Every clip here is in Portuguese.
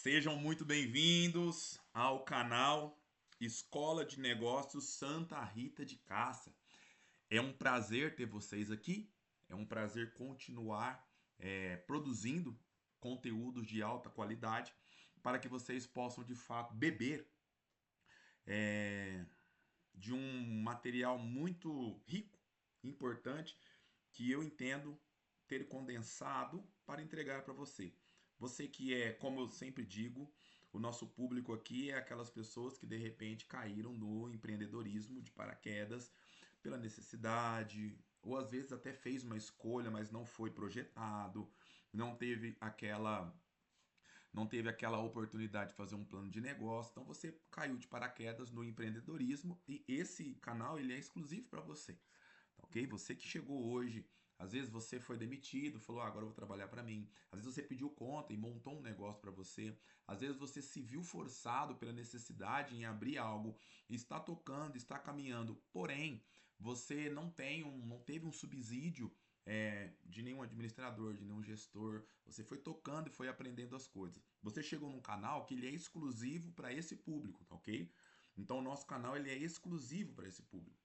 Sejam muito bem-vindos ao canal Escola de Negócios Santa Rita de Cássia. É um prazer ter vocês aqui, é um prazer continuar produzindo conteúdos de alta qualidade para que vocês possam de fato beber de um material muito rico, importante, que eu entendo ter condensado para entregar para você. Você que é, como eu sempre digo, o nosso público aqui é aquelas pessoas que de repente caíram no empreendedorismo de paraquedas pela necessidade, ou às vezes até fez uma escolha, mas não foi projetado, não teve aquela oportunidade de fazer um plano de negócio. Então você caiu de paraquedas no empreendedorismo e esse canal ele é exclusivo para você. Tá ok? Você que chegou hoje, às vezes você foi demitido, falou, agora eu vou trabalhar para mim. Às vezes você pediu conta e montou um negócio para você. Às vezes você se viu forçado pela necessidade em abrir algo, está tocando, está caminhando, porém você não teve um subsídio de nenhum administrador, de nenhum gestor. Você foi tocando e foi aprendendo as coisas. Você chegou num canal que ele é exclusivo para esse público, tá ok? Então o nosso canal ele é exclusivo para esse público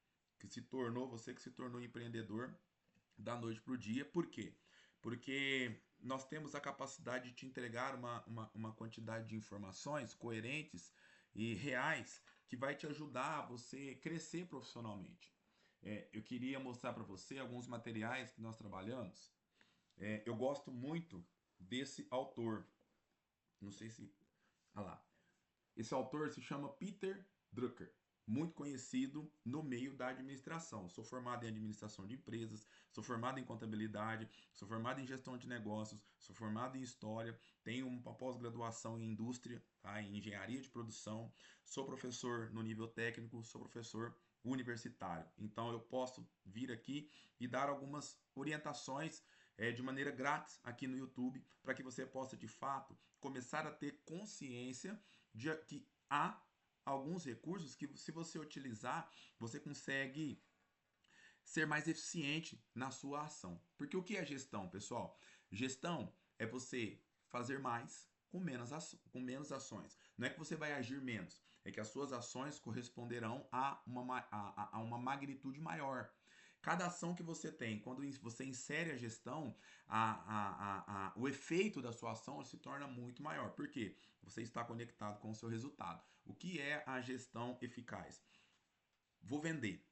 você que se tornou empreendedor da noite para o dia. Por quê? Porque nós temos a capacidade de te entregar uma quantidade de informações coerentes e reais que vai te ajudar a você crescer profissionalmente. Eu queria mostrar para você alguns materiais que nós trabalhamos. Eu gosto muito desse autor. Não sei se. Ah lá. Esse autor se chama Peter Drucker, muito conhecido no meio da administração. Sou formado em administração de empresas, sou formado em contabilidade, sou formado em gestão de negócios, sou formado em história, tenho uma pós-graduação em indústria, tá? Em engenharia de produção, sou professor no nível técnico, sou professor universitário. Então eu posso vir aqui e dar algumas orientações de maneira grátis aqui no YouTube para que você possa de fato começar a ter consciência de que há alguns recursos que, se você utilizar, você consegue ser mais eficiente na sua ação. Porque o que é gestão, pessoal? Gestão é você fazer mais com menos ações. Não é que você vai agir menos, é que as suas ações corresponderão a uma magnitude maior. Cada ação que você tem, quando você insere a gestão, o efeito da sua ação se torna muito maior. Por quê? Você está conectado com o seu resultado. O que é a gestão eficaz? Vou vender.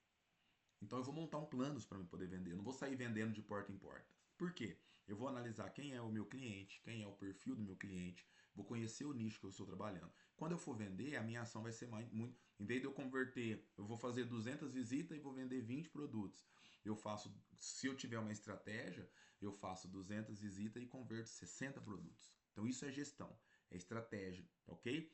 Então eu vou montar um planos para poder vender. Eu não vou sair vendendo de porta em porta. Por quê? Eu vou analisar quem é o meu cliente, quem é o perfil do meu cliente, vou conhecer o nicho que eu estou trabalhando. Quando eu for vender, a minha ação vai ser muito. Em vez de eu converter, eu vou fazer 200 visitas e vou vender 20 produtos. Eu faço, se eu tiver uma estratégia, eu faço 200 visitas e converto 60 produtos. Então isso é gestão, é estratégia, ok?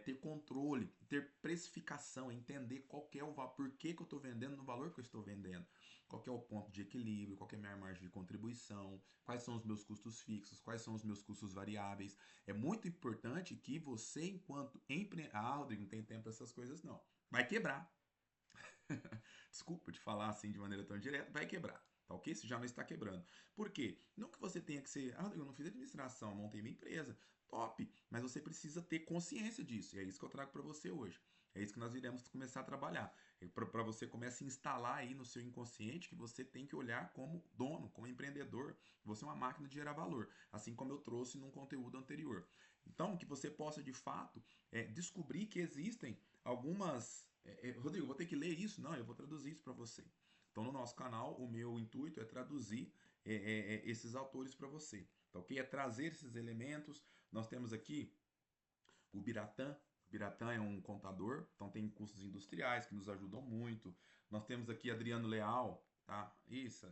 Ter controle, ter precificação, entender qual que é o valor, por que eu estou vendendo no valor que eu estou vendendo, qual que é o ponto de equilíbrio, qual que é a minha margem de contribuição, quais são os meus custos fixos, quais são os meus custos variáveis. É muito importante que você, enquanto empreendedor, Rodrigo, não tem tempo para essas coisas não, vai quebrar. Desculpa te falar assim de maneira tão direta, vai quebrar. Tá ok? Você já não está quebrando. Por quê? Não que você tenha que ser, eu não fiz administração, montei minha empresa. Top! Mas você precisa ter consciência disso. E é isso que eu trago para você hoje. É isso que nós iremos começar a trabalhar. Para você começar a instalar aí no seu inconsciente que você tem que olhar como dono, como empreendedor. Você é uma máquina de gerar valor. Assim como eu trouxe num conteúdo anterior. Então, que você possa de fato descobrir que existem algumas Rodrigo, vou ter que ler isso? Não, eu vou traduzir isso para você. Então, no nosso canal, o meu intuito é traduzir esses autores para você. Tá ok? É trazer esses elementos. Nós temos aqui o Biratã. O Biratã é um contador, então tem custos industriais que nos ajudam muito. Nós temos aqui Adriano Leal, tá? Isso.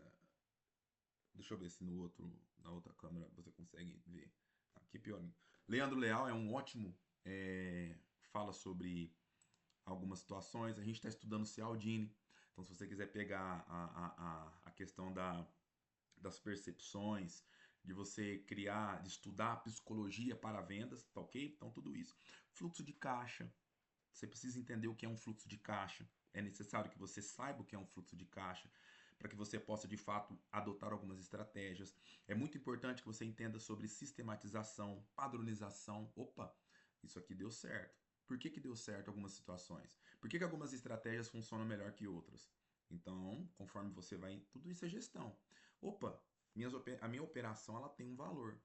Deixa eu ver se na outra câmera você consegue ver. Aqui pior. Leandro Leal é um ótimo. Fala sobre algumas situações. A gente está estudando Cialdini. Então, se você quiser pegar a questão das percepções, de você criar, de estudar psicologia para vendas, tá ok? Então, tudo isso. Fluxo de caixa. Você precisa entender o que é um fluxo de caixa. É necessário que você saiba o que é um fluxo de caixa. para que você possa de fato adotar algumas estratégias. É muito importante que você entenda sobre sistematização, padronização. Opa, isso aqui deu certo. Por que que deu certo em algumas situações? Por que que algumas estratégias funcionam melhor que outras? Então, conforme você vai, tudo isso é gestão. Opa, a minha operação ela tem um valor.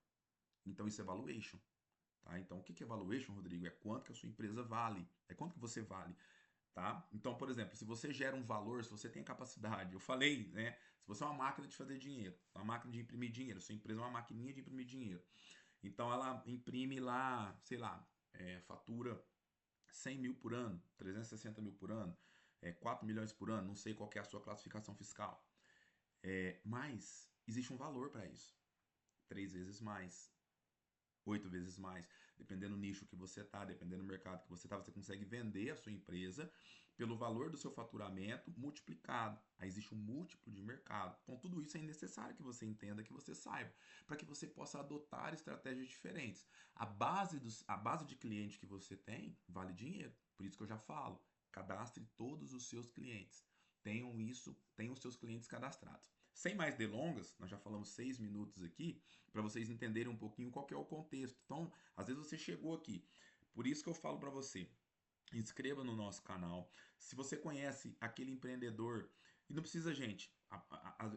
Então isso é valuation. Tá? Então, o que é valuation, Rodrigo? É quanto que a sua empresa vale. É quanto que você vale. Tá? Então, por exemplo, se você gera um valor, se você tem capacidade, eu falei, né? Se você é uma máquina de fazer dinheiro, uma máquina de imprimir dinheiro, sua empresa é uma maquininha de imprimir dinheiro. Então, ela imprime lá, sei lá, fatura 100 mil por ano, 360 mil por ano, 4 milhões por ano, não sei qual é a sua classificação fiscal. Mas existe um valor para isso. 3 vezes mais, 8 vezes mais, dependendo do nicho que você está, dependendo do mercado que você está, você consegue vender a sua empresa pelo valor do seu faturamento multiplicado. Aí existe um múltiplo de mercado. Então tudo isso é necessário que você entenda, que você saiba, para que você possa adotar estratégias diferentes. A base de cliente que você tem vale dinheiro. Por isso que eu já falo, cadastre todos os seus clientes. Tenham isso, tenham os seus clientes cadastrados. Sem mais delongas, nós já falamos 6 minutos aqui, para vocês entenderem um pouquinho qual que é o contexto. Então, às vezes você chegou aqui. Por isso que eu falo para você, inscreva no nosso canal. Se você conhece aquele empreendedor, e não precisa, gente,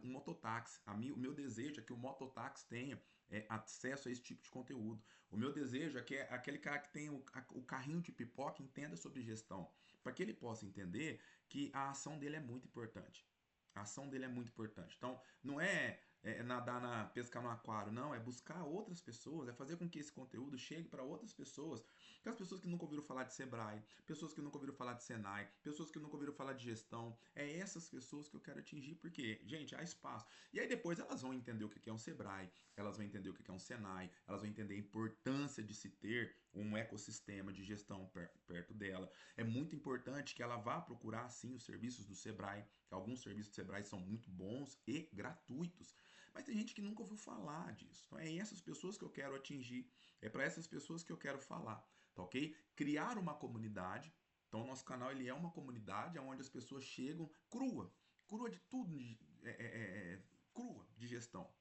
um mototáxi, o meu desejo é que o mototáxi tenha acesso a esse tipo de conteúdo. O meu desejo é que aquele cara que tem o carrinho de pipoca entenda sobre gestão, para que ele possa entender que a ação dele é muito importante. A ação dele é muito importante. Então, não é nadar pescar no aquário, não, é buscar outras pessoas, é fazer com que esse conteúdo chegue para outras pessoas. Aquelas pessoas que nunca ouviram falar de Sebrae, pessoas que nunca ouviram falar de Senai, pessoas que nunca ouviram falar de gestão. É essas pessoas que eu quero atingir, porque, gente, há espaço. E aí depois elas vão entender o que é um Sebrae, elas vão entender o que é um Senai, elas vão entender a importância de se ter um ecossistema de gestão perto dela. É muito importante que ela vá procurar, sim, os serviços do Sebrae, que alguns serviços do Sebrae são muito bons e gratuitos. Mas tem gente que nunca ouviu falar disso. Então é essas pessoas que eu quero atingir, é para essas pessoas que eu quero falar, tá ok? Criar uma comunidade. Então o nosso canal ele é uma comunidade onde as pessoas chegam crua de tudo, crua de gestão.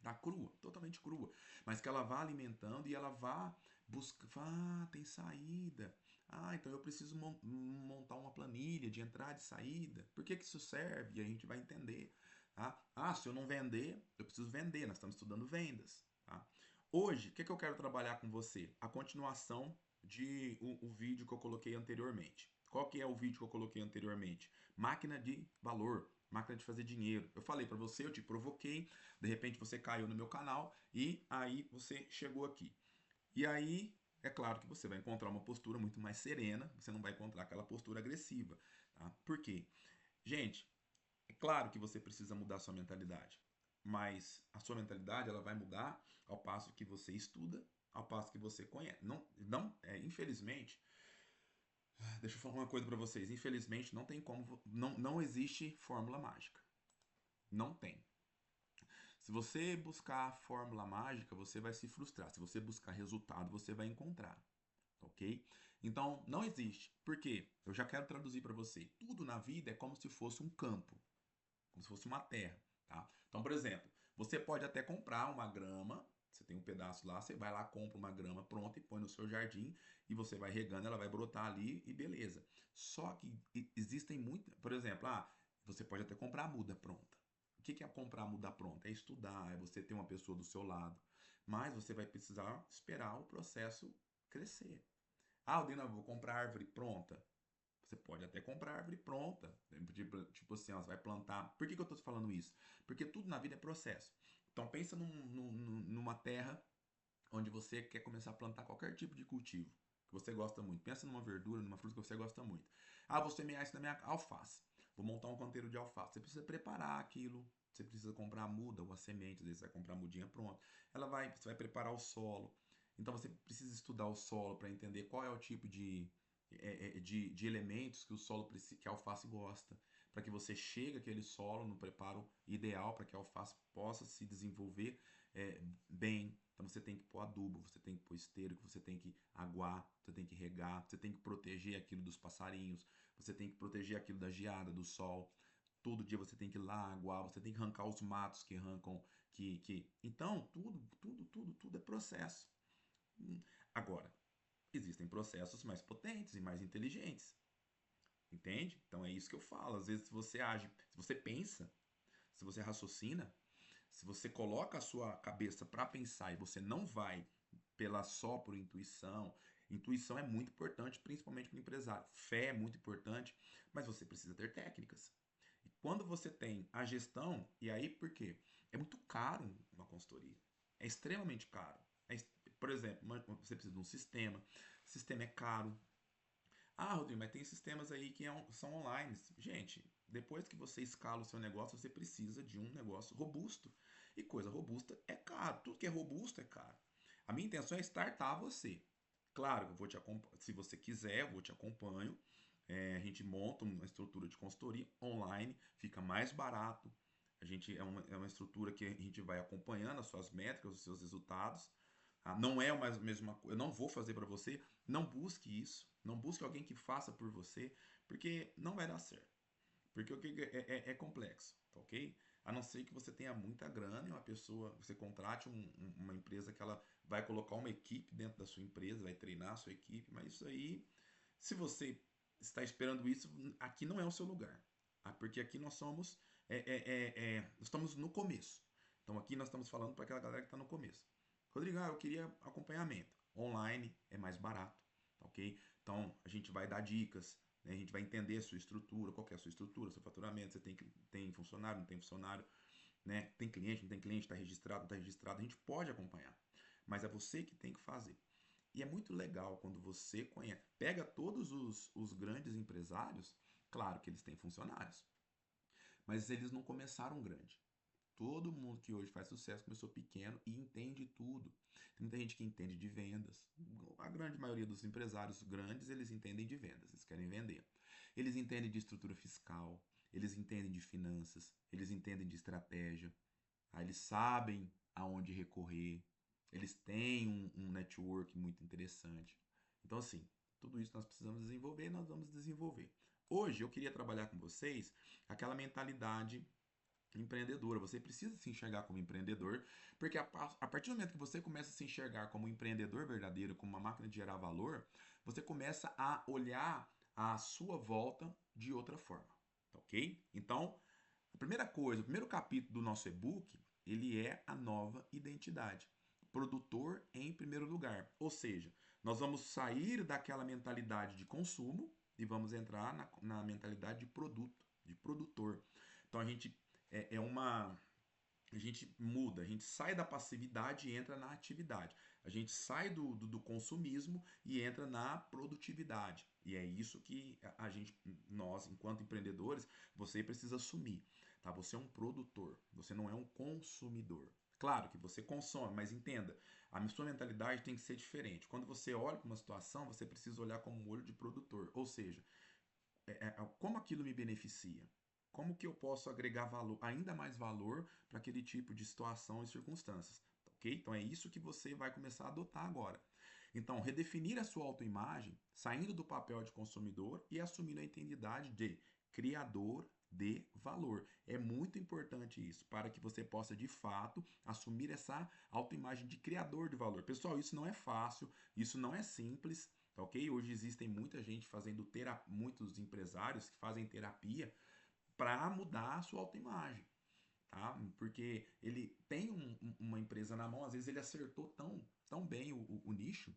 Tá crua, totalmente crua. Mas que ela vá alimentando e ela vá buscar. Ah, tem saída. Ah, então eu preciso montar uma planilha de entrada e saída. Por que que isso serve? E a gente vai entender. Tá? Ah, se eu não vender, eu preciso vender. Nós estamos estudando vendas. Tá? Hoje, o que que eu quero trabalhar com você? A continuação de o vídeo que eu coloquei anteriormente. Qual que é o vídeo que eu coloquei anteriormente? Máquina de valor, máquina de fazer dinheiro. Eu falei para você, eu te provoquei, de repente você caiu no meu canal e aí você chegou aqui. E aí, é claro que você vai encontrar uma postura muito mais serena, você não vai encontrar aquela postura agressiva. Tá? Por quê? Gente, é claro que você precisa mudar a sua mentalidade, mas a sua mentalidade ela vai mudar ao passo que você estuda, ao passo que você conhece. Infelizmente, deixa eu falar uma coisa para vocês. Infelizmente, não tem como, não existe fórmula mágica. Não tem. Se você buscar a fórmula mágica, você vai se frustrar. Se você buscar resultado, você vai encontrar, ok? Então, não existe. Por quê? Eu já quero traduzir para você. Tudo na vida é como se fosse um campo, como se fosse uma terra, tá? Então, por exemplo, você pode até comprar uma grama, você tem um pedaço lá, você vai lá, compra uma grama pronta e põe no seu jardim e você vai regando, ela vai brotar ali e beleza. Só que existem muitas, por exemplo, você pode até comprar a muda pronta. O que é comprar a muda pronta? É estudar, é você ter uma pessoa do seu lado. Mas você vai precisar esperar o processo crescer. Ah, Aldina, vou comprar árvore pronta. Você pode até comprar árvore pronta. Tipo assim, ó, você vai plantar. Por que que eu tô te falando isso? Porque tudo na vida é processo. Então pensa numa terra onde você quer começar a plantar qualquer tipo de cultivo que você gosta muito. Pensa numa verdura, numa fruta que você gosta muito. Ah, vou semear isso na minha alface. Vou montar um canteiro de alface. Você precisa preparar aquilo. Você precisa comprar a muda ou a semente. Às vezes você vai comprar a mudinha pronta. Você vai preparar o solo. Então você precisa estudar o solo para entender qual é o tipo de elementos que o solo que a alface gosta, para que você chegue àquele solo no preparo ideal para que a alface possa se desenvolver bem. Então você tem que pôr adubo, você tem que pôr esterco, você tem que aguar, você tem que regar, você tem que proteger aquilo dos passarinhos, você tem que proteger aquilo da geada, do sol. Todo dia você tem que ir lá aguar, você tem que arrancar os matos que arrancam, Então, tudo é processo. Agora, existem processos mais potentes e mais inteligentes, entende? Então é isso que eu falo. Às vezes, se você age, se você pensa, se você raciocina, se você coloca a sua cabeça para pensar e você não vai só por intuição. Intuição é muito importante, principalmente para o empresário. Fé é muito importante, mas você precisa ter técnicas. E quando você tem a gestão, e aí por quê? É muito caro uma consultoria. É extremamente caro. Por exemplo, você precisa de um sistema. O sistema é caro. Ah, Rodrigo, mas tem sistemas aí que são online. Gente, depois que você escala o seu negócio, você precisa de um negócio robusto. E coisa robusta é caro. Tudo que é robusto é caro. A minha intenção é startar você. Claro, eu vou te acompanhar. Se você quiser, eu vou te acompanho. A gente monta uma estrutura de consultoria online, fica mais barato. É uma estrutura que a gente vai acompanhando as suas métricas, os seus resultados. Não é a mesma coisa. Eu não vou fazer para você. Não busque isso. Não busque alguém que faça por você, porque não vai dar certo. Porque o que é complexo, tá ok? A não ser que você tenha muita grana e uma pessoa, você contrate uma empresa que ela vai colocar uma equipe dentro da sua empresa, vai treinar a sua equipe, mas isso aí, se você está esperando isso, aqui não é o seu lugar. Porque aqui nós somos, nós estamos no começo. Então aqui nós estamos falando para aquela galera que está no começo. Rodrigo, eu queria acompanhamento. Online é mais barato, tá ok? Então a gente vai dar dicas, né? A gente vai entender a sua estrutura, qual que é a sua estrutura, seu faturamento, você tem funcionário, não tem funcionário, né? Tem cliente, não tem cliente, está registrado, não está registrado, a gente pode acompanhar. Mas é você que tem que fazer. E é muito legal quando você conhece. Pega todos os grandes empresários, claro que eles têm funcionários, mas eles não começaram grande. Todo mundo que hoje faz sucesso começou pequeno e entende tudo. Tem muita gente que entende de vendas. A grande maioria dos empresários grandes, eles entendem de vendas, eles querem vender. Eles entendem de estrutura fiscal, eles entendem de finanças, eles entendem de estratégia. Eles sabem aonde recorrer, eles têm um network muito interessante. Então, assim, tudo isso nós precisamos desenvolver e nós vamos desenvolver. Hoje eu queria trabalhar com vocês aquela mentalidade empreendedora. Você precisa se enxergar como empreendedor, porque a partir do momento que você começa a se enxergar como um empreendedor verdadeiro, como uma máquina de gerar valor, você começa a olhar a sua volta de outra forma, tá ok? Então, a primeira coisa, o primeiro capítulo do nosso e-book, ele é a nova identidade. Produtor em primeiro lugar. Ou seja, nós vamos sair daquela mentalidade de consumo e vamos entrar na mentalidade de produto, de produtor. Então a gente é uma. A gente muda, a gente sai da passividade e entra na atividade. A gente sai do consumismo e entra na produtividade. E é isso que nós, enquanto empreendedores, você precisa assumir. Tá? Você é um produtor, você não é um consumidor. Claro que você consome, mas entenda, a sua mentalidade tem que ser diferente. Quando você olha para uma situação, você precisa olhar como um olho de produtor. Ou seja, como aquilo me beneficia? Como que eu posso agregar valor, ainda mais valor para aquele tipo de situação e circunstâncias? Ok? Então é isso que você vai começar a adotar agora. Então, redefinir a sua autoimagem, saindo do papel de consumidor e assumindo a identidade de criador de valor. É muito importante isso, para que você possa de fato assumir essa autoimagem de criador de valor. Pessoal, isso não é fácil, isso não é simples, tá ok? Hoje existem muita gente fazendo terapia, muitos empresários que fazem terapia para mudar a sua autoimagem, tá? Porque ele tem uma empresa na mão, às vezes ele acertou tão bem o nicho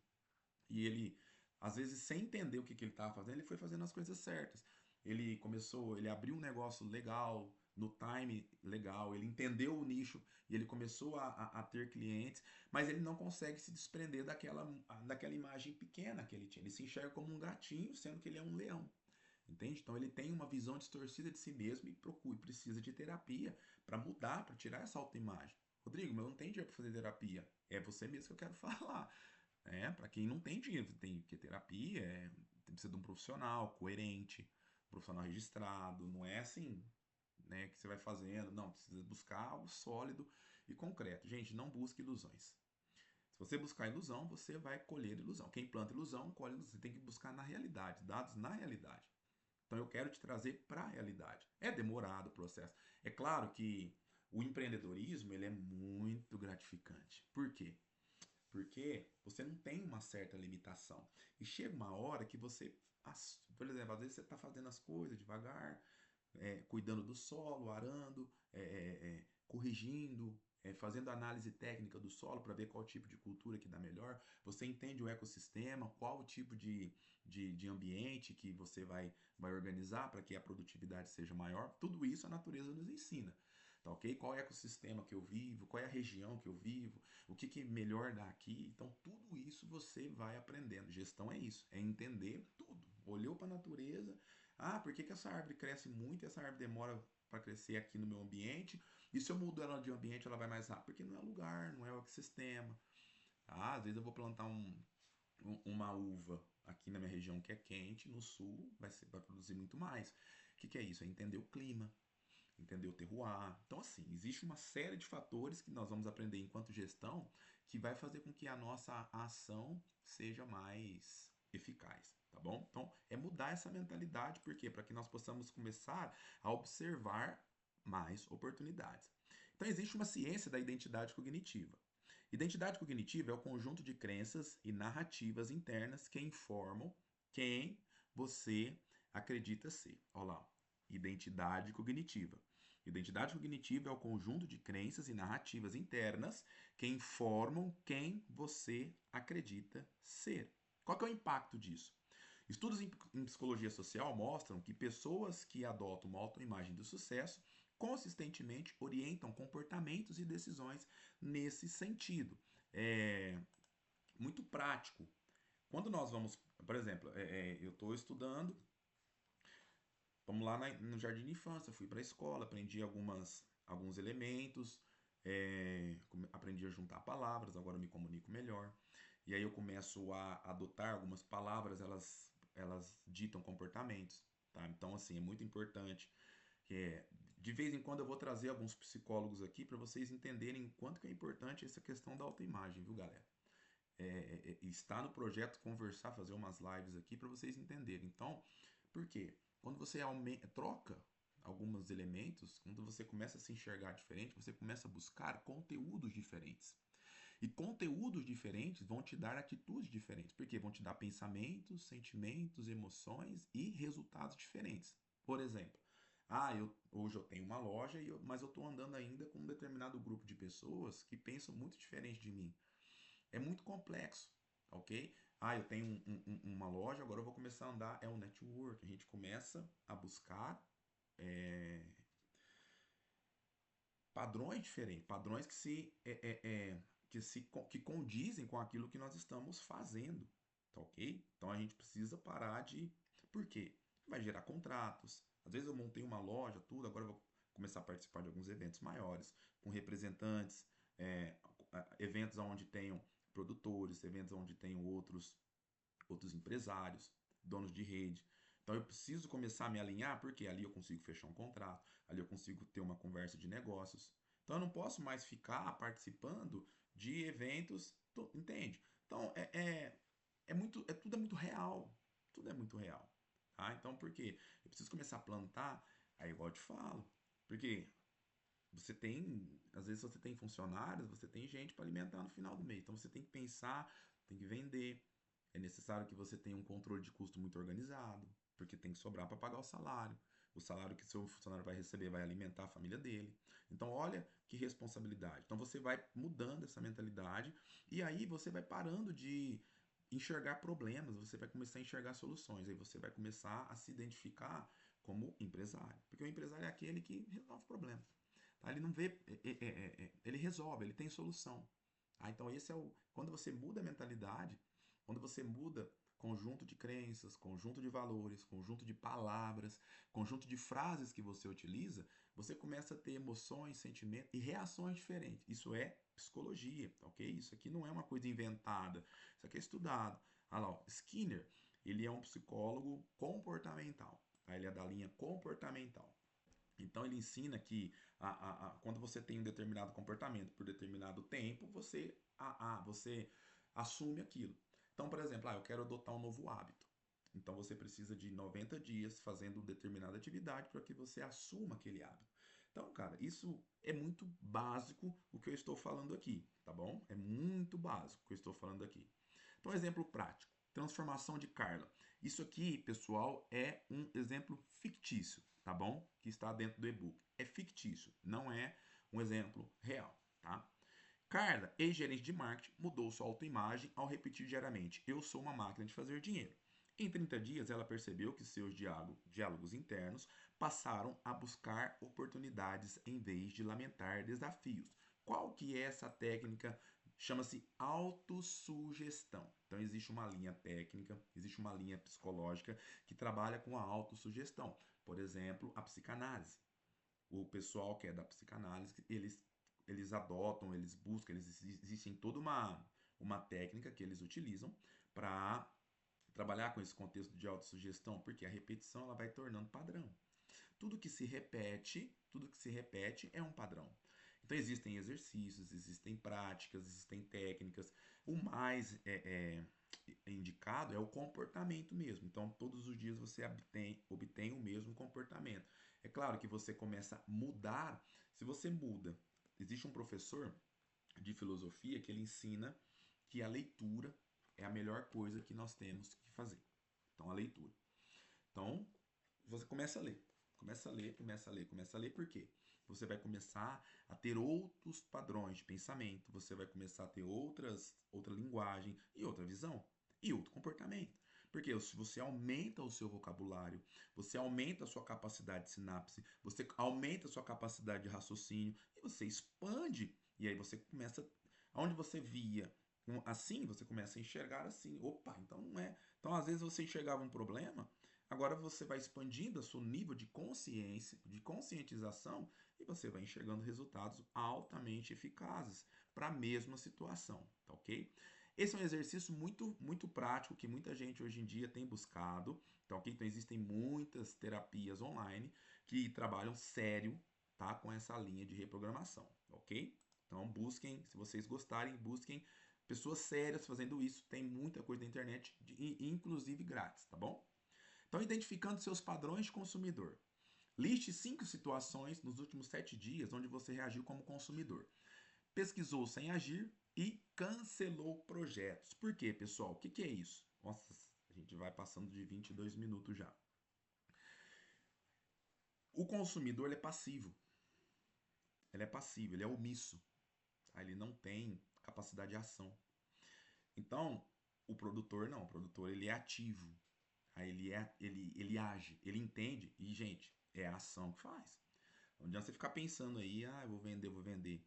e ele, às vezes, sem entender o que ele estava fazendo, ele foi fazendo as coisas certas. Ele abriu um negócio legal, no time legal, ele entendeu o nicho e ele começou a ter clientes, mas ele não consegue se desprender daquela imagem pequena que ele tinha. Ele se enxerga como um gatinho, sendo que ele é um leão. Entende? Então ele tem uma visão distorcida de si mesmo e precisa de terapia para mudar, para tirar essa autoimagem. Rodrigo, mas eu não tenho dinheiro para fazer terapia. É você mesmo que eu quero falar. Para quem não tem dinheiro, tem que terapia, precisa de um profissional coerente, um profissional registrado, não é assim, né, que você vai fazendo, não, precisa buscar algo sólido e concreto. Gente, não busque ilusões. Se você buscar ilusão, você vai colher ilusão. Quem planta ilusão, colhe ilusão. Você tem que buscar na realidade, dados na realidade. Então eu quero te trazer para a realidade. É demorado o processo. É claro que o empreendedorismo ele é muito gratificante. Por quê? Porque você não tem uma certa limitação. E chega uma hora que você, por exemplo, às vezes você está fazendo as coisas devagar, cuidando do solo, arando, corrigindo, fazendo análise técnica do solo para ver qual tipo de cultura que dá melhor. Você entende o ecossistema, qual o tipo de ambiente que você vai organizar para que a produtividade seja maior. Tudo isso a natureza nos ensina. Tá, ok? Qual é o ecossistema que eu vivo, qual é a região que eu vivo, o que, que melhor dá aqui. Então, tudo isso você vai aprendendo. Gestão é isso, é entender tudo. Olhou para a natureza, por que, que essa árvore cresce muito e essa árvore demora para crescer aqui no meu ambiente? E se eu mudo ela de ambiente, ela vai mais rápido? Porque não é lugar, não é o ecossistema. Às vezes eu vou plantar uma uva aqui na minha região que é quente, no sul vai produzir muito mais. O que, que é isso? É entender o clima, entender o terroir. Então, assim, existe uma série de fatores que nós vamos aprender enquanto gestão que vai fazer com que a nossa ação seja mais eficaz, tá bom? Então, é mudar essa mentalidade, por quê? Para que nós possamos começar a observar mais oportunidades. Então, existe uma ciência da identidade cognitiva. Identidade cognitiva é o conjunto de crenças e narrativas internas que informam quem você acredita ser. Olha lá, identidade cognitiva. Identidade cognitiva é o conjunto de crenças e narrativas internas que informam quem você acredita ser. Qual que é o impacto disso? Estudos em psicologia social mostram que pessoas que adotam uma autoimagem do sucesso consistentemente orientam comportamentos e decisões nesse sentido. É muito prático. Quando nós vamos, por exemplo, eu estou estudando, vamos lá no jardim de infância, fui para a escola, aprendi alguns elementos, aprendi a juntar palavras, agora eu me comunico melhor. E aí eu começo a adotar algumas palavras, elas ditam comportamentos, tá? Então, assim, é muito importante. De vez em quando eu vou trazer alguns psicólogos aqui para vocês entenderem o quanto que é importante essa questão da autoimagem, viu, galera? Está no projeto conversar, fazer umas lives aqui para vocês entenderem. Então, por quê? Quando você troca alguns elementos, quando você começa a se enxergar diferente, você começa a buscar conteúdos diferentes. E conteúdos diferentes vão te dar atitudes diferentes, porque vão te dar pensamentos, sentimentos, emoções e resultados diferentes. Por exemplo, hoje eu tenho uma loja, mas eu estou andando ainda com um determinado grupo de pessoas que pensam muito diferente de mim. É muito complexo, ok? Eu tenho uma loja, agora eu vou começar a andar, é um network. A gente começa a buscar é, padrões diferentes, padrões que condizem com aquilo que nós estamos fazendo, tá ok? Então a gente precisa parar de. Por quê? Vai gerar contratos. Às vezes eu montei uma loja, tudo, agora eu vou começar a participar de alguns eventos maiores, com representantes, eventos onde tenham produtores, eventos onde tenham outros empresários, donos de rede. Então eu preciso começar a me alinhar, porque ali eu consigo fechar um contrato, ali eu consigo ter uma conversa de negócios. Então eu não posso mais ficar participando de eventos, entende? Então tudo é muito real, tudo é muito real, tá? Então por quê? Eu preciso começar a plantar, aí igual eu te falo, porque às vezes você tem funcionários, você tem gente para alimentar no final do mês. Então você tem que pensar, tem que vender. É necessário que você tenha um controle de custo muito organizado, porque tem que sobrar para pagar o salário. O salário que seu funcionário vai receber vai alimentar a família dele. Então, olha que responsabilidade. Então, você vai mudando essa mentalidade e aí você vai parando de enxergar problemas, você vai começar a enxergar soluções. Aí você vai começar a se identificar como empresário. Porque o empresário é aquele que resolve problemas. Tá? Ele não vê, ele resolve, ele tem solução. Então esse é o, quando você muda a mentalidade, quando você muda conjunto de crenças, conjunto de valores, conjunto de palavras, conjunto de frases que você utiliza, você começa a ter emoções, sentimentos e reações diferentes. Isso é psicologia, ok? Isso aqui não é uma coisa inventada, isso aqui é estudado. Olha lá, Skinner, ele é um psicólogo comportamental, tá? Ele é da linha comportamental. Então ele ensina que quando você tem um determinado comportamento por determinado tempo, você assume aquilo. Então, por exemplo, eu quero adotar um novo hábito. Então você precisa de 90 dias fazendo determinada atividade para que você assuma aquele hábito. Então, cara, isso é muito básico o que eu estou falando aqui, tá bom? É muito básico o que eu estou falando aqui. Então, exemplo prático: transformação de Carla. Isso aqui, pessoal, é um exemplo fictício, tá bom? Que está dentro do e-book. É fictício, não é um exemplo real, tá? Carla, ex-gerente de marketing, mudou sua autoimagem ao repetir diariamente: "Eu sou uma máquina de fazer dinheiro". Em 30 dias, ela percebeu que seus diálogos internos passaram a buscar oportunidades em vez de lamentar desafios. Qual que é essa técnica? Chama-se autossugestão. Então existe uma linha técnica, existe uma linha psicológica que trabalha com a autossugestão. Por exemplo, a psicanálise. O pessoal que é da psicanálise, eles adotam, eles buscam, existem toda uma técnica que eles utilizam para trabalhar com esse contexto de autossugestão, porque a repetição ela vai tornando padrão. Tudo que se repete é um padrão. Então existem exercícios, existem práticas, existem técnicas. O mais indicado é o comportamento mesmo. Então todos os dias você obtém o mesmo comportamento. É claro que você começa a mudar. Se você muda, existe um professor de filosofia que ele ensina que a leitura é a melhor coisa que nós temos que fazer. Então a leitura. Então, você começa a ler. Começa a ler, começa a ler, começa a ler, por quê? Você vai começar a ter outros padrões de pensamento, você vai começar a ter outra linguagem e outra visão e outro comportamento. Porque se você aumenta o seu vocabulário, você aumenta a sua capacidade de sinapse, você aumenta a sua capacidade de raciocínio e você expande. E aí você começa. Onde você via assim, você começa a enxergar assim. Opa, então não é. Então, às vezes, você enxergava um problema. Agora você vai expandindo o seu nível de consciência, de conscientização, e você vai enxergando resultados altamente eficazes para a mesma situação, tá ok? Esse é um exercício muito, muito prático que muita gente hoje em dia tem buscado, tá ok? Então existem muitas terapias online que trabalham sério, tá? Com essa linha de reprogramação, ok? Então busquem, se vocês gostarem, busquem pessoas sérias fazendo isso. Tem muita coisa na internet, inclusive grátis, tá bom? Então, identificando seus padrões de consumidor. Liste 5 situações nos últimos 7 dias onde você reagiu como consumidor. Pesquisou sem agir e cancelou projetos. Por quê, pessoal? O que é isso? Nossa, a gente vai passando de 22 minutos já. O consumidor ele é passivo. Ele é passivo, ele é omisso. Tá? Ele não tem capacidade de ação. Então, o produtor não. O produtor ele é ativo. Aí ele age, ele entende. E, gente, é a ação que faz. Não adianta você ficar pensando aí, eu vou vender, eu vou vender.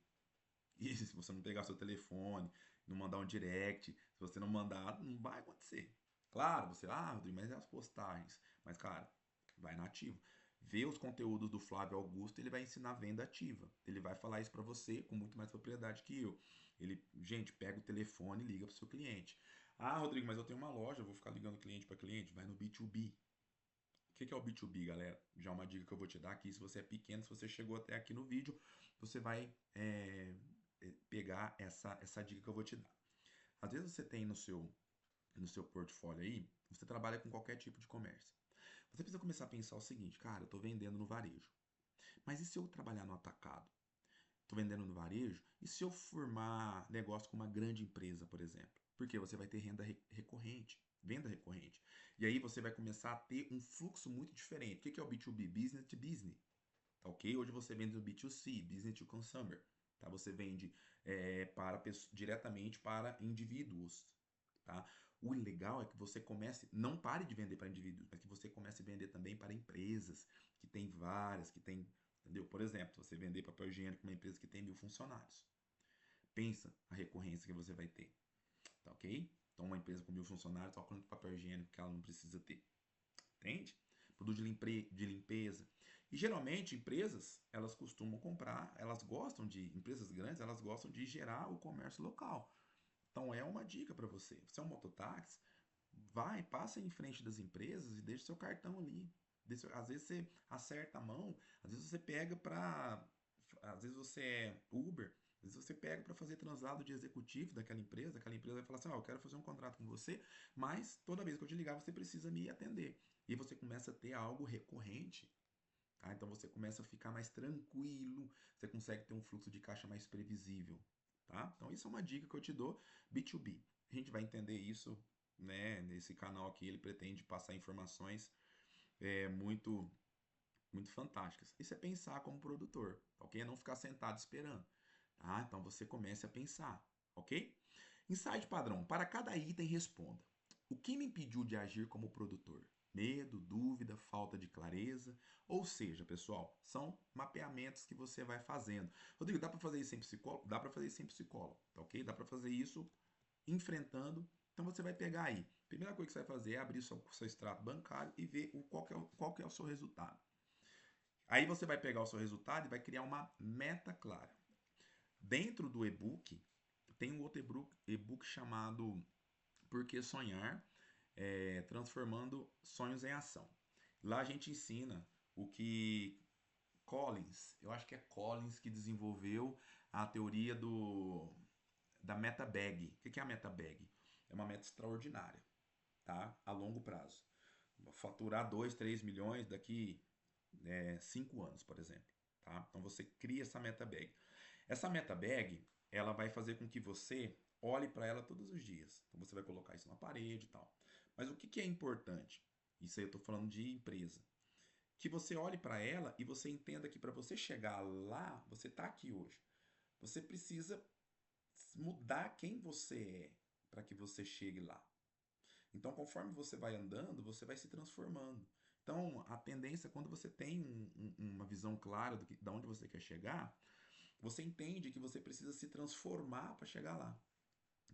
E se você não pegar seu telefone, não mandar um direct, se você não mandar, não vai acontecer. Claro, você, Rodrigo, mas é as postagens. Mas, cara, vai na ativa. Vê os conteúdos do Flávio Augusto, ele vai ensinar venda ativa. Ele vai falar isso para você com muito mais propriedade que eu. Ele, gente, pega o telefone e liga para o seu cliente. Rodrigo, mas eu tenho uma loja, eu vou ficar ligando cliente para cliente. Vai no B2B. O que é o B2B, galera? Já é uma dica que eu vou te dar aqui. Se você é pequeno, se você chegou até aqui no vídeo, você vai pegar essa dica que eu vou te dar. Às vezes você tem no seu portfólio aí, você trabalha com qualquer tipo de comércio. Você precisa começar a pensar o seguinte, cara, eu estou vendendo no varejo. Mas e se eu trabalhar no atacado? Estou vendendo no varejo? E se eu formar negócio com uma grande empresa, por exemplo? Porque você vai ter renda recorrente, venda recorrente. E aí você vai começar a ter um fluxo muito diferente. O que é o B2B? Business to business. Tá ok? Hoje você vende no B2C, Business to Consumer. Tá? Você vende diretamente para indivíduos. Tá? O legal é que você comece, não pare de vender para indivíduos, mas que você comece a vender também para empresas, que tem várias, que tem, entendeu? Por exemplo, você vender papel higiênico para uma empresa que tem 1.000 funcionários. Pensa a recorrência que você vai ter, tá ok? Então, uma empresa com 1.000 funcionários, só quanto papel higiênico que ela não precisa ter, entende? Produto de limpeza. E geralmente empresas, elas costumam comprar, empresas grandes, elas gostam de gerar o comércio local. Então é uma dica para você. Você é um mototáxi, passa em frente das empresas e deixa seu cartão ali. Às vezes você acerta a mão, às vezes você pega para. Às vezes você é Uber, Às vezes você pega para fazer translado de executivo daquela empresa vai falar assim, eu quero fazer um contrato com você, mas toda vez que eu te ligar, você precisa me atender. E você começa a ter algo recorrente, tá? Então você começa a ficar mais tranquilo, você consegue ter um fluxo de caixa mais previsível, tá? Então isso é uma dica que eu te dou, B2B. A gente vai entender isso, né? Nesse canal aqui, ele pretende passar informações muito muito fantásticas. Isso é pensar como produtor, ok? É não ficar sentado esperando, tá? Então você comece a pensar, ok? Insight padrão. Para cada item, responda. O que me impediu de agir como produtor? Medo, dúvida, falta de clareza. Ou seja, pessoal, são mapeamentos que você vai fazendo. Rodrigo, dá para fazer isso sem psicólogo? Dá para fazer isso sem psicólogo, tá ok? Dá para fazer isso enfrentando. Então você vai pegar aí. Primeira coisa que você vai fazer é abrir seu extrato bancário e ver qual que é o seu resultado. Aí você vai pegar o seu resultado e vai criar uma meta clara. Dentro do e-book, tem um outro e-book chamado Por que Sonhar? Transformando sonhos em ação. Lá a gente ensina o que Collins, eu acho que é Collins que desenvolveu a teoria da meta bag. O que é a meta bag? É uma meta extraordinária, tá? A longo prazo. Faturar 2, 3 milhões daqui 5 anos, por exemplo. Tá? Então você cria essa meta bag. Essa meta bag, ela vai fazer com que você olhe para ela todos os dias. Então você vai colocar isso na parede e tal. Mas o que, que é importante? Isso aí eu estou falando de empresa. Que você olhe para ela e você entenda que para você chegar lá, você está aqui hoje. Você precisa mudar quem você é para que você chegue lá. Então, conforme você vai andando, você vai se transformando. Então, a tendência, quando você tem uma visão clara de onde você quer chegar, você entende que você precisa se transformar para chegar lá.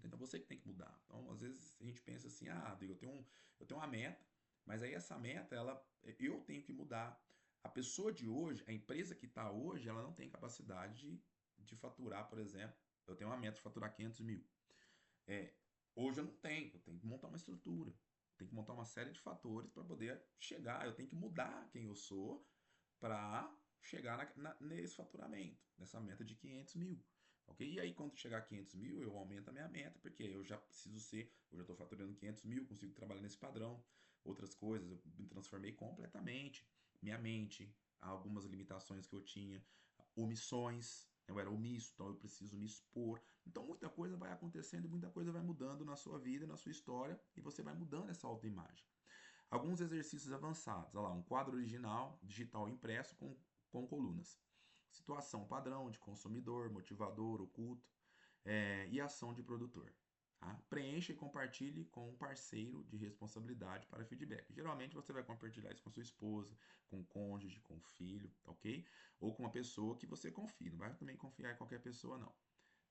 Então, você que tem que mudar. Então, às vezes, a gente pensa assim, eu tenho uma meta, mas aí essa meta, eu tenho que mudar. A pessoa de hoje, a empresa que está hoje, ela não tem capacidade de faturar, por exemplo. Eu tenho uma meta de faturar 500 mil. É, hoje eu tenho que montar uma estrutura, tenho que montar uma série de fatores para poder chegar, eu tenho que mudar quem eu sou para chegar nesse faturamento, nessa meta de 500 mil. Ok? E aí, quando chegar a 500 mil, eu aumento a minha meta, porque eu já preciso ser, eu já estou faturando 500 mil, consigo trabalhar nesse padrão. Outras coisas, eu me transformei completamente. Minha mente, algumas limitações que eu tinha, omissões, eu era omisso, então eu preciso me expor. Então muita coisa vai acontecendo, muita coisa vai mudando na sua vida, na sua história, e você vai mudando essa autoimagem. Alguns exercícios avançados, olha lá, um quadro original, digital impresso com colunas. Situação padrão de consumidor, motivador, oculto e ação de produtor. Tá? Preencha e compartilhe com um parceiro de responsabilidade para feedback. Geralmente você vai compartilhar isso com sua esposa, com o cônjuge, com o filho, tá ok? Ou com uma pessoa que você confia. Não vai também confiar em qualquer pessoa, não.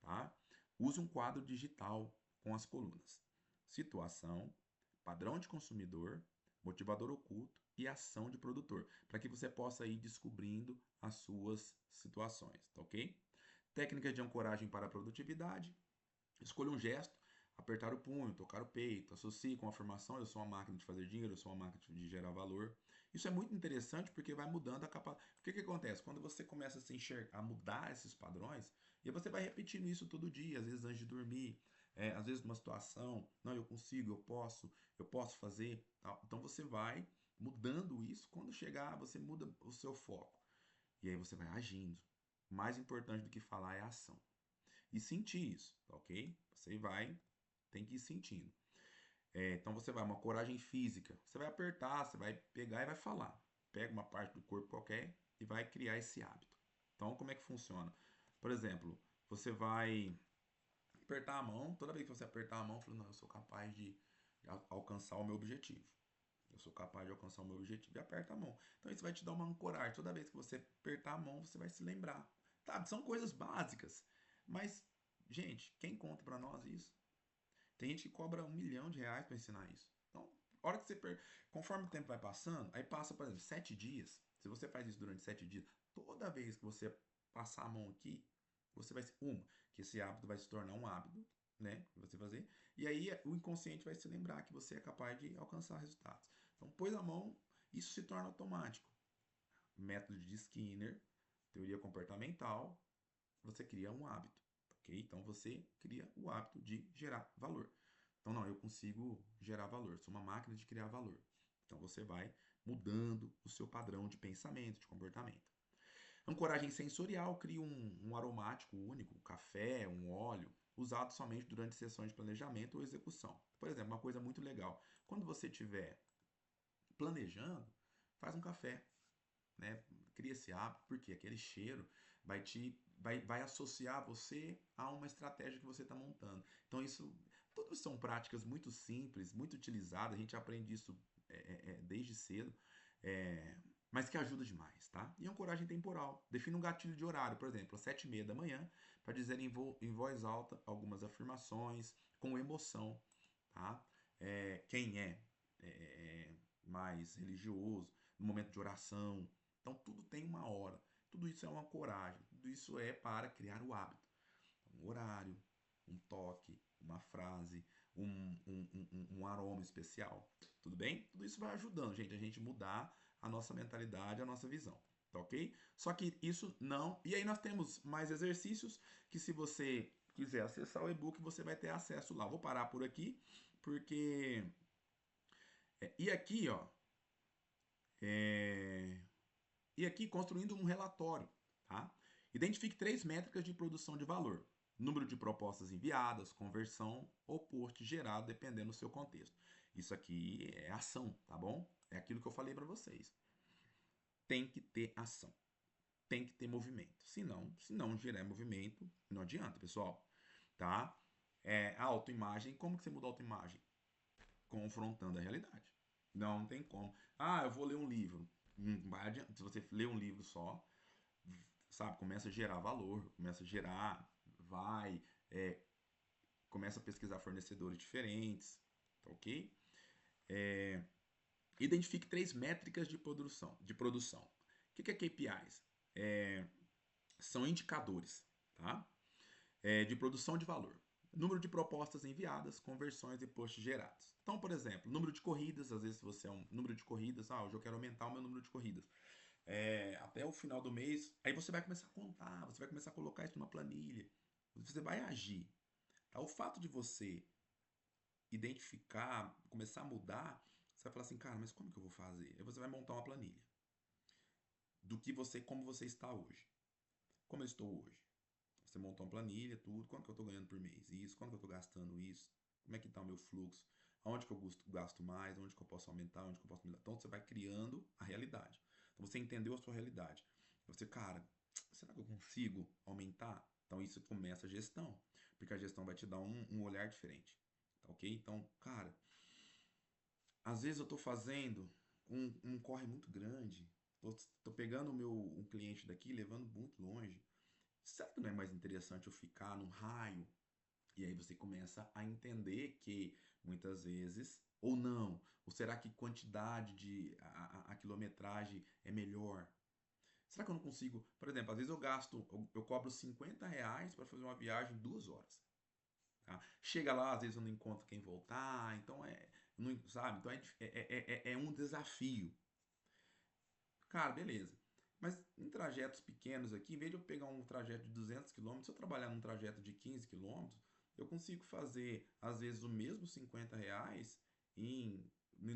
Tá? Use um quadro digital com as colunas. Situação, padrão de consumidor, motivador oculto e ação de produtor, para que você possa ir descobrindo as suas situações, tá ok? Técnicas de ancoragem para a produtividade. Escolha um gesto, apertar o punho, tocar o peito, associe com a afirmação: eu sou uma máquina de fazer dinheiro, eu sou uma máquina de gerar valor. Isso é muito interessante porque vai mudando a capacidade. O que acontece? Quando você começa a se enxergar, a mudar esses padrões, e você vai repetindo isso todo dia, às vezes antes de dormir, às vezes numa situação, não, eu consigo, eu posso fazer. Tal. Então você vai mudando isso. Quando chegar, você muda o seu foco. E aí você vai agindo. Mais importante do que falar é a ação e sentir isso, tá ok? Você vai, tem que ir sentindo. Então você vai, uma coragem física. Você vai apertar, você vai pegar e vai falar. Pega uma parte do corpo qualquer e vai criar esse hábito. Então, como é que funciona? Por exemplo, você vai apertar a mão, toda vez que você apertar a mão, falando, não, eu sou capaz de alcançar o meu objetivo. Eu sou capaz de alcançar o meu objetivo e aperta a mão. Então isso vai te dar uma ancoragem. Toda vez que você apertar a mão, você vai se lembrar. Tá, são coisas básicas. Mas, gente, quem conta pra nós isso? Tem gente que cobra R$ 1 milhão pra ensinar isso. Então, a hora que conforme o tempo vai passando, aí passa, por exemplo, 7 dias. Se você faz isso durante 7 dias, toda vez que você passar a mão aqui, você vai que esse hábito vai se tornar um hábito, né? Que você fazer. E aí o inconsciente vai se lembrar que você é capaz de alcançar resultados. Então, pôs a mão, isso se torna automático. Método de Skinner, teoria comportamental, você cria um hábito. ok? Então você cria o hábito de gerar valor. Então, não, eu consigo gerar valor, sou uma máquina de criar valor. Então você vai mudando o seu padrão de pensamento, de comportamento. Ancoragem sensorial cria um aromático único, um café, um óleo, usado somente durante sessões de planejamento ou execução. Por exemplo, uma coisa muito legal, quando você estiver planejando, faz um café, né? Cria esse hábito, porque aquele cheiro vai associar você a uma estratégia que você está montando. Então, tudo são práticas muito simples, muito utilizadas, a gente aprende isso desde cedo, é, mas que ajuda demais, tá? E ancoragem temporal. Defina um gatilho de horário, por exemplo, às 7h30 da manhã, para dizer em voz alta algumas afirmações com emoção, tá? Quem é mais religioso, no momento de oração. Então, tudo tem uma hora. Tudo isso é uma coragem. Tudo isso é para criar o hábito. Um horário, um toque, uma frase, um aroma especial. Tudo bem? Tudo isso vai ajudando, gente, a gente mudar a nossa mentalidade, a nossa visão. Tá ok? Só que isso não. E aí nós temos mais exercícios que, se você quiser acessar o e-book, você vai ter acesso lá. Vou parar por aqui, porque. E aqui, ó. É, E aqui, construindo um relatório, tá? Identifique 3 métricas de produção de valor: número de propostas enviadas, conversão ou post gerado, dependendo do seu contexto. Isso aqui é ação, tá bom? É aquilo que eu falei para vocês. Tem que ter ação, tem que ter movimento. Se não gerar movimento, não adianta, pessoal, tá? A autoimagem, como que você muda a autoimagem? Confrontando a realidade. Não tem como. Ah, eu vou ler um livro. Vai adianta. Se você ler um livro só, sabe, começa a gerar valor, começa a gerar, vai, é, começa a pesquisar fornecedores diferentes, tá ok? É, Identifique 3 métricas de produção. O que é KPIs? São indicadores, tá? De produção de valor. Número de propostas enviadas, conversões e posts gerados. Então, por exemplo, número de corridas, às vezes você é um número de corridas, hoje eu quero aumentar o meu número de corridas. Até o final do mês, aí você vai começar a contar, você vai começar a colocar isso numa planilha, você vai agir. Tá? O fato de você identificar, começar a mudar, você vai falar assim, cara, mas como que eu vou fazer? Aí você vai montar uma planilha como você está hoje. Como eu estou hoje? Você montou uma planilha, tudo, quanto que eu estou ganhando por mês? Isso, quanto que eu estou gastando isso? Como é que está o meu fluxo? Aonde que eu gasto mais? Onde que eu posso aumentar? Onde que eu posso melhorar? Então você vai criando a realidade. Então você entendeu a sua realidade. Você, cara, será que eu consigo aumentar? Então isso começa a gestão, porque a gestão vai te dar um olhar diferente, tá ok? Então, cara, às vezes eu estou fazendo um corre muito grande, tô pegando um cliente daqui, levando muito longe. Será que não é mais interessante eu ficar num raio? E aí você começa a entender que muitas vezes, ou não, ou será que quantidade a quilometragem é melhor? Será que eu não consigo? Por exemplo, às vezes eu cobro R$ 50 para fazer uma viagem 2 horas. Tá? Chega lá, às vezes eu não encontro quem voltar, então não, sabe? Então é um desafio. Cara, beleza. Mas em trajetos pequenos aqui, em vez de eu pegar um trajeto de 200 quilômetros, se eu trabalhar num trajeto de 15 quilômetros, eu consigo fazer, às vezes, o mesmo R$ 50 em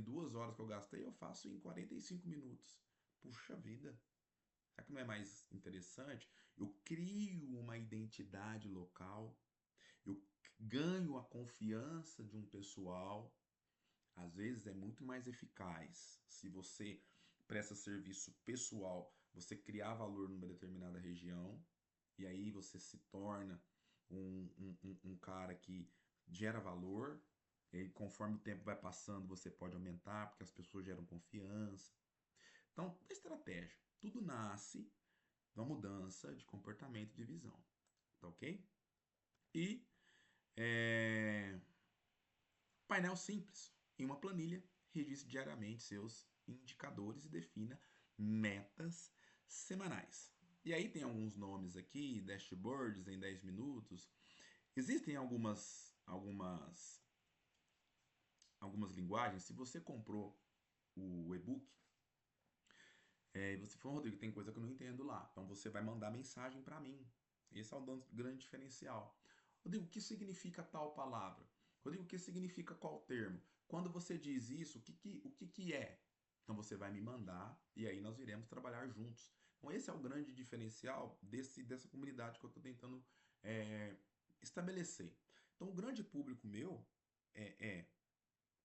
2 horas que eu gastei, eu faço em 45 minutos. Puxa vida. Será que não é mais interessante? Eu crio uma identidade local, eu ganho a confiança de um pessoal. Às vezes é muito mais eficaz se você presta serviço pessoal, você criar valor numa determinada região, e aí você se torna um cara que gera valor, e aí, conforme o tempo vai passando, você pode aumentar, porque as pessoas geram confiança. Então, estratégia. Tudo nasce da mudança de comportamento e de visão. Tá ok? E é, painel simples. Em uma planilha, registre diariamente seus indicadores e defina metas semanais. E aí tem alguns nomes aqui, dashboards em 10 minutos. Existem algumas linguagens. Se você comprou o e-book, e você falou, Rodrigo, tem coisa que eu não entendo lá. Então você vai mandar mensagem para mim. Esse é o grande diferencial. Rodrigo, o que significa tal palavra? Rodrigo, o que significa qual termo? Quando você diz isso, o que é? Então você vai me mandar e aí nós iremos trabalhar juntos. Então esse é o grande diferencial dessa comunidade que eu estou tentando é, estabelecer. Então o grande público meu é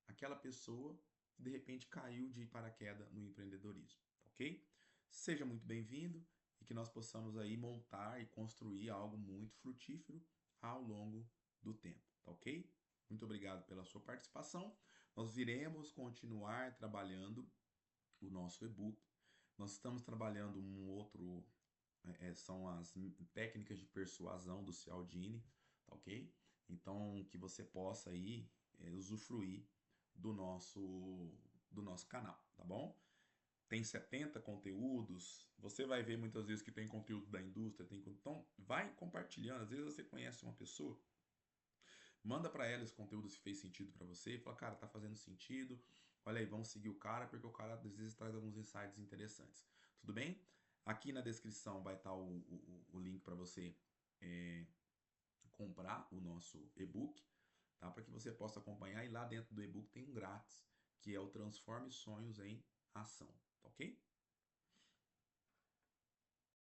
aquela pessoa que de repente caiu de paraquedas no empreendedorismo, ok? Seja muito bem-vindo e que nós possamos aí montar e construir algo muito frutífero ao longo do tempo, tá ok? Muito obrigado pela sua participação. Nós iremos continuar trabalhando o nosso e-book. Nós estamos trabalhando um outro, são as técnicas de persuasão do Cialdini, tá ok? Então, que você possa aí usufruir do nosso canal, tá bom? Tem 70 conteúdos, você vai ver muitas vezes que tem conteúdo da indústria, então vai compartilhando, às vezes você conhece uma pessoa, manda para ela esse conteúdo se fez sentido para você, fala, cara, tá fazendo sentido, olha aí, vamos seguir o cara, porque o cara às vezes traz alguns insights interessantes, tudo bem? Aqui na descrição vai estar o link para você é, comprar o nosso e-book, tá? Para que você possa acompanhar. E lá dentro do e-book tem um grátis, que é o Transforme Sonhos em Ação, tá ok?